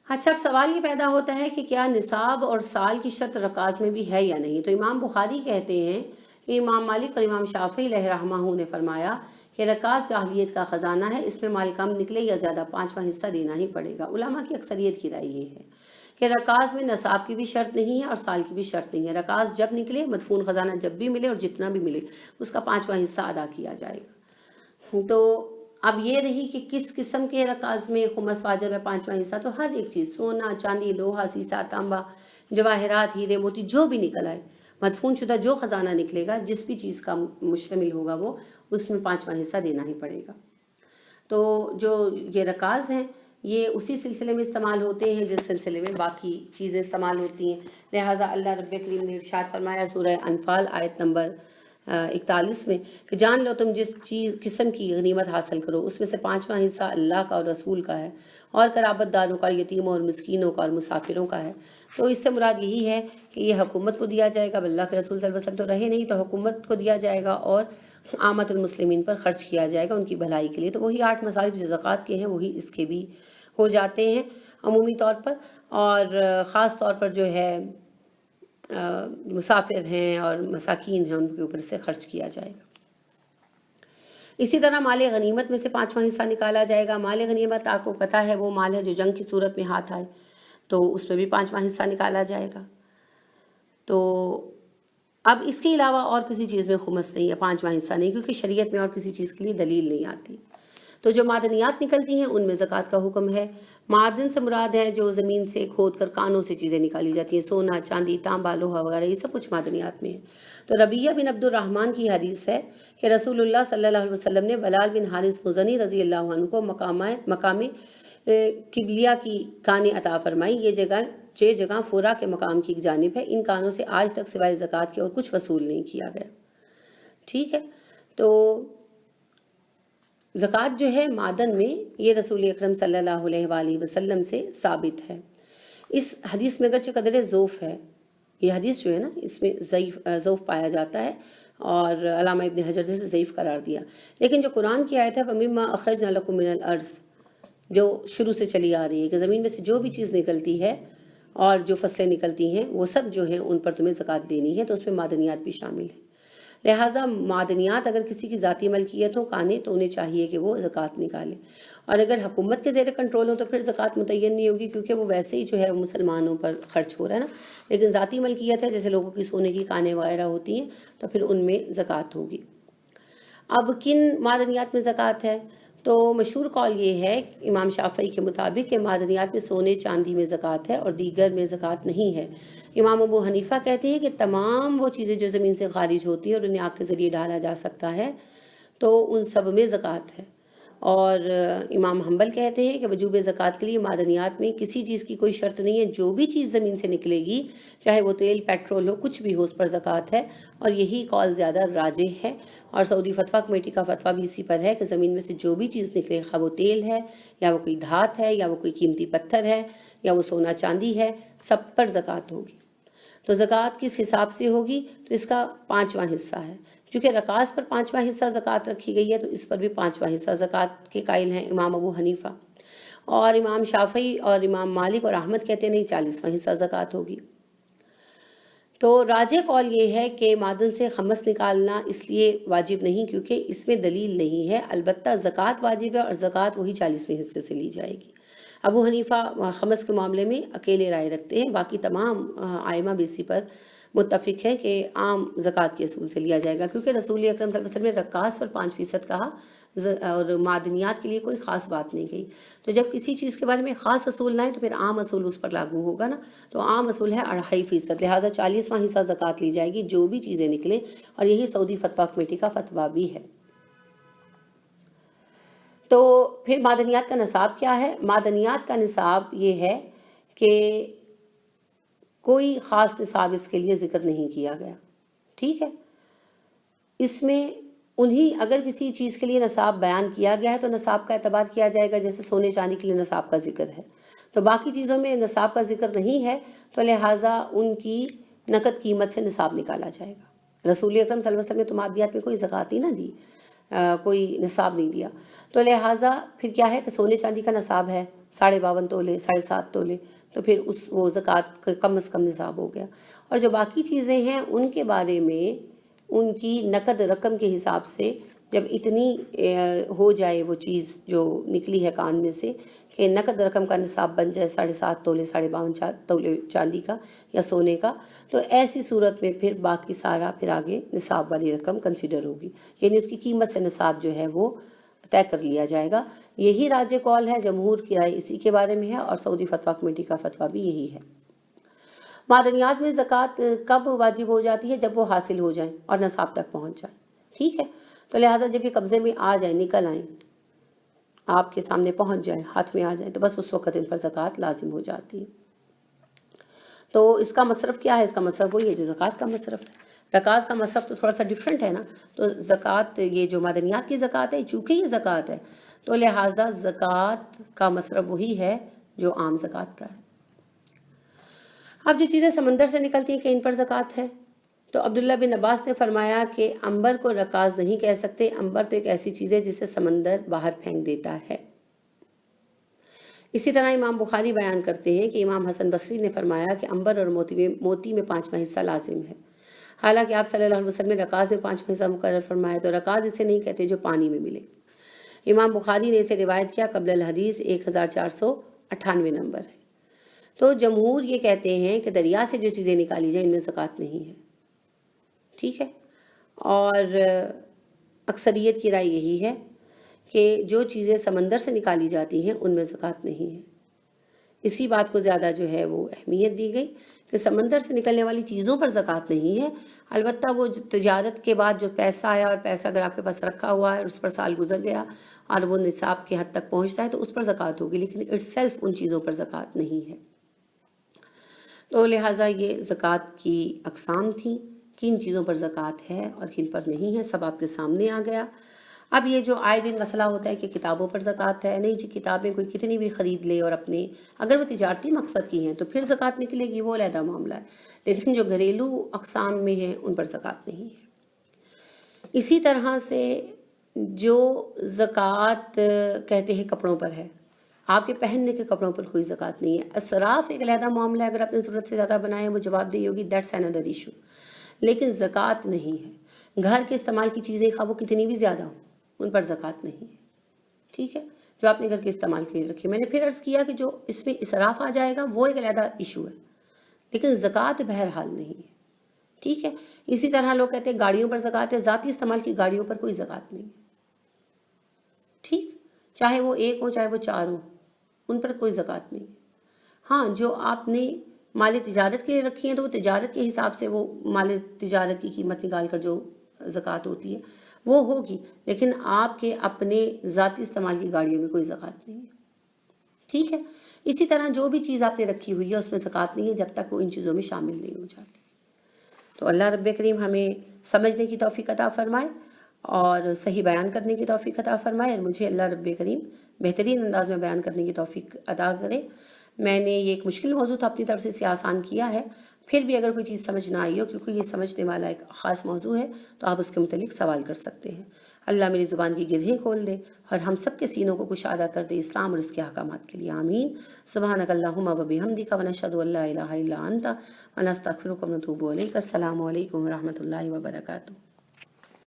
اچھا، اب سوال یہ پیدا ہوتا ہے کہ کیا نصاب اور سال کی شرط رکاز میں بھی ہے یا نہیں؟ تو امام بخاری کہتے ہیں کہ امام مالک اور امام شافعی علیہ رحمہ نے فرمایا کہ رکاز جاہلیت کا خزانہ ہے، اس میں مال کم نکلے یا زیادہ 5واں حصہ دینا ہی پڑے گا۔ علماء کی اکثریت کی رائے یہ ہے کہ رکاز میں نصاب کی بھی شرط نہیں ہے اور سال کی بھی شرط نہیں ہے۔ رکاز جب نکلے، مدفون خزانہ جب بھی ملے اور جتنا بھی ملے، اس کا 5واں حصہ ادا کیا جائے گا۔ تو اب یہ رہی کہ کس قسم کے رکاز میں خمس واجب ہے 5واں حصہ، تو ہر ایک چیز، سونا، چاندی، لوہا، سیسا، تانبا، جواہرات، ہیرے موتی، جو بھی نکل آئے، مدفون شدہ جو خزانہ نکلے گا، جس بھی چیز کا مشتمل ہوگا وہ، اس میں 5واں حصہ دینا ہی پڑے گا۔ تو جو یہ رکاز ہیں یہ اسی سلسلے میں استعمال ہوتے ہیں جس سلسلے میں باقی چیزیں استعمال ہوتی ہیں، لہٰذا اللہ رب کریم نے ارشاد فرمایا سورہ انفال آیت نمبر 41 میں کہ جان لو تم جس چیز قسم کی غنیمت حاصل کرو اس میں سے 5واں حصہ اللہ کا اور رسول کا ہے، اور قرابت داروں کا، یتیموں اور مسکینوں کا اور مسافروں کا ہے۔ تو اس سے مراد یہی ہے کہ یہ حکومت کو دیا جائے گا، اللہ کے رسول صلی اللہ علیہ وسلم تو رہے نہیں، تو حکومت کو دیا جائے گا اور عامت المسلمین پر خرچ کیا جائے گا ان کی بھلائی کے لیے۔ تو وہی 8 مصارف جو زکوٰۃ کے ہیں وہی اس کے بھی ہو جاتے ہیں عمومی طور پر، اور خاص طور پر جو ہے مسافر ہیں اور مساکین ہیں ان کے اوپر سے خرچ کیا جائے گا۔ اسی طرح مال غنیمت میں سے 5واں حصہ نکالا جائے گا۔ مال غنیمت آپ کو پتہ ہے وہ مال ہے جو جنگ کی صورت میں ہاتھ آئے، تو اس میں بھی 5واں حصہ نکالا جائے گا۔ تو اب اس کے علاوہ اور کسی چیز میں خمس نہیں ہے، 5واں حصہ نہیں، کیونکہ شریعت میں اور کسی چیز کے لیے دلیل نہیں آتی۔ تو جو معدنیات نکلتی ہیں ان میں زکوٰۃ کا حکم ہے۔ معدن سے مراد ہے جو زمین سے کھود کر کانوں سے چیزیں نکالی جاتی ہیں، سونا، چاندی، تانبا، لوہا وغیرہ، یہ سب کچھ معدنیات میں ہے۔ تو ربیہ بن عبد الرحمن کی حدیث ہے کہ رسول اللہ صلی اللہ علیہ وسلم نے بلال بن حارث مزنی رضی اللہ عنہ کو مقام قبلیہ کی کانیں عطا فرمائی۔ یہ جگہ فورا کے مقام کی جانب ہے، ان کانوں سے آج تک سوائے زکوٰۃ کے اور کچھ وصول نہیں کیا گیا۔ ٹھیک ہے، تو زکوٰۃ جو ہے معدن میں یہ رسول اکرم صلی اللہ علیہ وآلہ وسلم سے ثابت ہے۔ اس حدیث میں اگرچہ قدر ضعف ہے، یہ حدیث جو ہے نا اس میں ضعف پایا جاتا ہے اور علامہ ابن حجر نے اسے ضعیف قرار دیا، لیکن جو قرآن کی آیت ہے وَمِمَّا أَخْرَجْنَا لَكُم مِّنَ الْأَرْضِ، جو شروع سے چلی آ رہی ہے کہ زمین میں سے جو بھی چیز نکلتی ہے اور جو فصلیں نکلتی ہیں وہ سب جو ہیں ان پر تمہیں زکوٰۃ دینی ہے، تو اس میں معدنیات بھی شامل ہیں۔ لہٰذا معدنیات اگر کسی کی ذاتی ملکیت ہوں کانے، تو انہیں چاہیے کہ وہ زکوٰۃ نکالیں، اور اگر حکومت کے زیر کنٹرول ہو تو پھر زکوٰۃ متعین نہیں ہوگی، کیونکہ وہ ویسے ہی جو ہے مسلمانوں پر خرچ ہو رہا ہے نا۔ لیکن ذاتی ملکیت ہے، جیسے لوگوں کی سونے کی کانیں وغیرہ ہوتی ہیں، تو پھر ان میں زکوٰۃ ہوگی۔ اب کن معدنیات میں زکوٰۃ ہے؟ تو مشہور قول یہ ہے امام شافعی کے مطابق کہ معدنیات میں سونے چاندی میں زکوٰۃ ہے اور دیگر میں زکوٰۃ نہیں ہے۔ امام ابو حنیفہ کہتے ہیں کہ تمام وہ چیزیں جو زمین سے خارج ہوتی ہیں اور انہیں آگ کے ذریعے ڈالا جا سکتا ہے تو ان سب میں زکوٰۃ ہے، اور امام حنبل کہتے ہیں کہ وجوب زکوٰۃ کے لیے معدنیات میں کسی چیز کی کوئی شرط نہیں ہے، جو بھی چیز زمین سے نکلے گی چاہے وہ تیل، پیٹرول ہو، کچھ بھی ہو، اس پر زکوٰۃ ہے، اور یہی قول زیادہ راجح ہے۔ اور سعودی فتویٰ کمیٹی کا فتویٰ بھی اسی پر ہے کہ زمین میں سے جو بھی چیز نکلے، خواہ وہ تیل ہے یا وہ کوئی دھات ہے یا وہ کوئی قیمتی پتھر ہے یا وہ سونا چاندی ہے، سب پر زکوٰۃ ہوگی۔ تو زکوٰۃ کس حساب سے ہوگی؟ تو اس کا 5واں حصہ ہے، چونکہ رکاز پر 5واں حصہ زکوٰۃ رکھی گئی ہے تو اس پر بھی 5واں حصہ زکوٰۃ کے قائل ہیں امام ابو حنیفہ، اور امام شافعی اور امام مالک اور احمد کہتے ہیں نہیں 40واں حصہ زکوٰۃ ہوگی۔ تو راجح قول یہ ہے کہ معدن سے خمس نکالنا اس لیے واجب نہیں کیونکہ اس میں دلیل نہیں ہے، البتہ زکوٰۃ واجب ہے اور زکوٰۃ وہی 40ویں حصے سے لی جائے گی۔ ابو حنیفہ خمس کے معاملے میں اکیلے رائے رکھتے ہیں، باقی تمام ائمہ بھی اسی پر متفق ہیں کہ عام زکوٰۃ کے اصول سے لیا جائے گا، کیونکہ رسول اکرم صلی اللہ علیہ وسلم نے رکاز پر 5% کہا اور معدنیات کے لیے کوئی خاص بات نہیں کہی۔ تو جب کسی چیز کے بارے میں خاص اصول نہ ہے تو پھر عام اصول اس پر لاگو ہوگا نا، تو عام اصول ہے 2.5%، لہٰذا 40واں حصہ زکوٰۃ لی جائے گی جو بھی چیزیں نکلیں، اور یہی سعودی فتویٰ کمیٹی کا فتویٰ بھی ہے۔ تو پھر معدنیات کا نصاب کیا ہے؟ معدنیات کا نصاب یہ ہے کہ کوئی خاص نصاب اس کے لیے ذکر نہیں کیا گیا، ٹھیک ہے۔ اس میں اگر کسی چیز کے لیے نصاب بیان کیا گیا ہے تو نصاب کا اعتبار کیا جائے گا، جیسے سونے چاندی کے لیے نصاب کا ذکر ہے، تو باقی چیزوں میں نصاب کا ذکر نہیں ہے تو لہٰذا ان کی نقد قیمت سے نصاب نکالا جائے گا۔ رسول اکرم صلی اللہ علیہ وسلم نے تو مادیات میں کوئی زکوٰۃ ہی نہ دی، کوئی نصاب نہیں دیا، تو لہٰذا پھر کیا ہے کہ سونے چاندی کا نصاب ہے 52.5 تولے 7.5 تولے، تو پھر وہ زکوٰۃ کا کم از کم نصاب ہو گیا۔ اور جو باقی چیزیں ہیں ان کے بارے میں ان کی نقد رقم کے حساب سے جب اتنی ہو جائے وہ چیز جو نکلی ہے کان میں سے کہ نقد رقم کا نصاب بن جائے 7.5 تولے 52.5 تولے چاندی کا یا سونے کا، تو ایسی صورت میں پھر باقی سارا پھر آگے نصاب والی رقم کنسیڈر ہوگی، یعنی اس کی قیمت سے نصاب جو ہے وہ طے کر لیا جائے گا۔ یہی راج قول ہے، جمہور کی رائے اسی کے بارے میں ہے، اور سعودی فتویٰ کمیٹی کا فتویٰ بھی یہی ہے۔ معدنیات میں زکوٰۃ کب واجب ہو جاتی ہے؟ جب وہ حاصل ہو جائیں اور نصاب تک پہنچ جائیں، ٹھیک ہے؟ تو لہٰذا جب یہ قبضے میں آ جائیں، نکل آئیں، آپ کے سامنے پہنچ جائیں، ہاتھ میں آ جائیں، تو بس اس وقت ان پر زکوٰۃ لازم ہو جاتی ہے۔ تو اس کا مصرف کیا ہے؟ اس کا مصرف وہی ہے جو زکوٰۃ کا مصرف ہے۔ رکاز کا مصرف تو تھوڑا سا ڈیفرنٹ ہے نا، تو زکوٰۃ یہ جو معدنیات کی زکوٰۃ ہے چونکہ یہ زکوٰۃ ہے تو لہٰذا زکوٰۃ کا مصرف وہی ہے جو عام زکوٰۃ کا ہے۔ اب جو چیزیں سمندر سے نکلتی ہیں کہ ان پر زکوٰۃ ہے، تو عبداللہ بن عباس نے فرمایا کہ عنبر کو رکاز نہیں کہہ سکتے، عنبر تو ایک ایسی چیز ہے جسے سمندر باہر پھینک دیتا ہے۔ اسی طرح امام بخاری بیان کرتے ہیں کہ امام حسن بصری نے فرمایا کہ عنبر اور موتی میں 5واں حصہ لازم ہے، حالانکہ آپ صلی اللہ علیہ وسلم نے رکاز میں 5واں حصہ مقرر فرمایا، تو رکاز اسے نہیں کہتے جو پانی میں ملے۔ امام بخاری نے اسے روایت کیا قبل الحدیث 1498 نمبر ہے۔ تو جمہور یہ کہتے ہیں کہ دریا سے جو چیزیں نکالی جائیں ان میں زکوٰۃ نہیں ہے، ٹھیک ہے؟ اور اکثریت کی رائے یہی ہے کہ جو چیزیں سمندر سے نکالی جاتی ہیں ان میں زکوٰۃ نہیں ہے۔ اسی بات کو زیادہ جو ہے وہ اہمیت دی گئی کہ سمندر سے نکلنے والی چیزوں پر زکوٰۃ نہیں ہے، البتہ وہ تجارت کے بعد جو پیسہ آیا اور پیسہ اگر آپ کے پاس رکھا ہوا ہے اور اس پر سال گزر گیا اور وہ نصاب کے حد تک پہنچتا ہے تو اس پر زکوٰۃ ہوگی، لیکن اٹ سیلف ان چیزوں پر زکوٰۃ نہیں ہے۔ تو لہٰذا یہ زکوٰۃ کی اقسام تھیں، کن چیزوں پر زکوٰۃ ہے اور کن پر نہیں ہے، سب آپ کے سامنے آ گیا۔ اب یہ جو آئے دن مسئلہ ہوتا ہے کہ کتابوں پر زکوٰۃ ہے، نہیں جی کتابیں کوئی کتنی بھی خرید لے اور اپنے اگر وہ تجارتی مقصد کی ہیں تو پھر زکوٰۃ نکلے گی، وہ علیحدہ معاملہ ہے، لیکن جو گھریلو اقسام میں ہیں ان پر زکوٰۃ نہیں ہے۔ اسی طرح سے جو زکوٰۃ کہتے ہیں کپڑوں پر ہے، آپ کے پہننے کے کپڑوں پر کوئی زکوٰۃ نہیں ہے۔ اسراف ایک علیحدہ معاملہ ہے، اگر آپ نے ضرورت سے زیادہ بنائے وہ جواب دہی ہوگی، دیٹس another ایشو، لیکن زکوٰۃ نہیں ہے۔ گھر کے استعمال کی چیزیں خواہ وہ کتنی بھی زیادہ ہوں ان پر زکوٰۃ نہیں ہے، ٹھیک ہے؟ جو آپ نے گھر کے استعمال کے لیے رکھی، میں نے پھر عرض کیا کہ جو اس میں اسراف آ جائے گا وہ ایک علیحدہ ایشو ہے، لیکن زکوٰۃ بہرحال نہیں ہے، ٹھیک ہے؟ اسی طرح لوگ کہتے ہیں گاڑیوں پر زکوٰۃ ہے، ذاتی استعمال کی گاڑیوں پر کوئی زکوٰۃ نہیں ہے، ٹھیک؟ چاہے وہ 1 ہو چاہے وہ 4 ہو، ان پر کوئی زکوٰۃ نہیں ہے۔ ہاں جو آپ نے مال تجارت کے لیے رکھی ہیں تو وہ تجارت کے حساب سے وہ مال تجارت کی قیمت نکال کر جو زکوٰۃ ہوتی ہے وہ ہوگی، لیکن آپ کے اپنے ذاتی استعمال کی گاڑیوں میں کوئی زکوٰۃ نہیں ہے، ٹھیک ہے؟ اسی طرح جو بھی چیز آپ نے رکھی ہوئی ہے اس میں زکوٰۃ نہیں ہے جب تک وہ ان چیزوں میں شامل نہیں ہو جاتی۔ تو اللہ رب کریم ہمیں سمجھنے کی توفیق عطا فرمائے اور صحیح بیان کرنے کی توفیق عطا فرمائے، اور مجھے اللہ رب کریم بہترین انداز میں بیان کرنے کی توفیق عطا کرے۔ میں نے یہ ایک مشکل موضوع تھا اپنی طرف سے اسے آسان کیا ہے، پھر بھی اگر کوئی چیز سمجھ نہ آئی ہو کیونکہ یہ سمجھنے والا ایک خاص موضوع ہے تو آپ اس کے متعلق سوال کر سکتے ہیں۔ اللہ میری زبان کی گرہیں کھول دے اور ہم سب کے سینوں کو کشادہ کر دے اسلام اور اس کے احکامات کے لیے، آمین۔ سبحانک اللہم و بحمدک ونشہد ان لا الہ الا انت ونستغفرک ونتوب الیک۔ السلام علیکم ورحمۃ اللہ وبرکاتہ۔